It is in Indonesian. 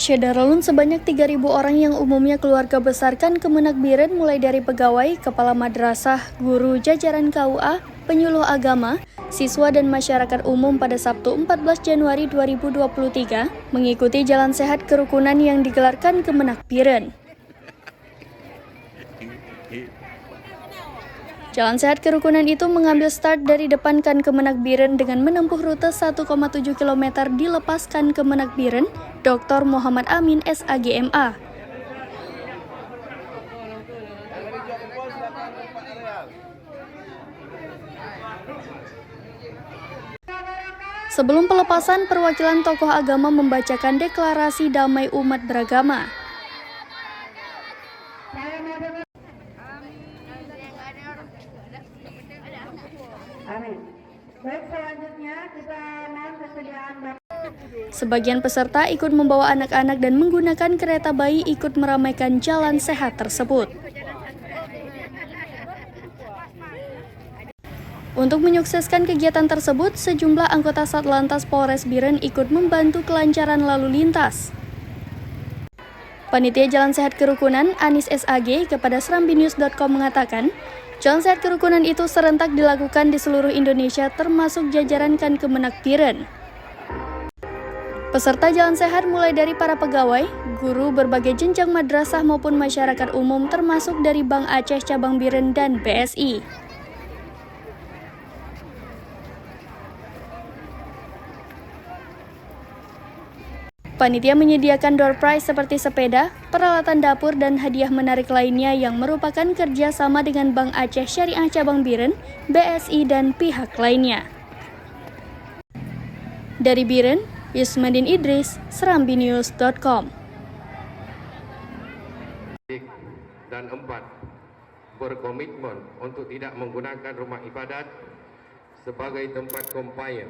Syederalun sebanyak 3.000 orang yang umumnya keluarga besarkan Kemenak Biren mulai dari pegawai, kepala madrasah, guru, jajaran KUA, penyuluh agama, siswa dan masyarakat umum pada Sabtu 14 Januari 2023 mengikuti Jalan Sehat Kerukunan yang digelarkan Kemenak Biren. Jalan Sehat Kerukunan itu mengambil start dari depan Kan Kemenak Biren dengan menempuh rute 1,7 km dilepaskan Kemenak Biren, Dr. Muhammad Amin SAGMA. Sebelum pelepasan, perwakilan tokoh agama membacakan deklarasi damai umat beragama. Amin. Baik, selanjutnya kita mohon kesediaan Bapak. Sebagian peserta ikut membawa anak-anak dan menggunakan kereta bayi ikut meramaikan jalan sehat tersebut. Untuk menyukseskan kegiatan tersebut, sejumlah anggota Satlantas Polres Biren ikut membantu kelancaran lalu lintas. Panitia Jalan Sehat Kerukunan, Anis SAG, kepada serambinews.com mengatakan, Jalan Sehat Kerukunan itu serentak dilakukan di seluruh Indonesia termasuk jajaran Kan Kemenak Biren. Peserta Jalan Sehat mulai dari para pegawai, guru berbagai jenjang madrasah maupun masyarakat umum termasuk dari Bank Aceh Cabang Biren dan BSI. Panitia menyediakan door prize seperti sepeda, peralatan dapur, dan hadiah menarik lainnya yang merupakan kerjasama dengan Bank Aceh Syariah Cabang Biren, BSI, dan pihak lainnya. Dari Biren, Yusmadin Idris, serambinews.com. Dan 4. Berkomitmen untuk tidak menggunakan rumah ibadat sebagai tempat kampanye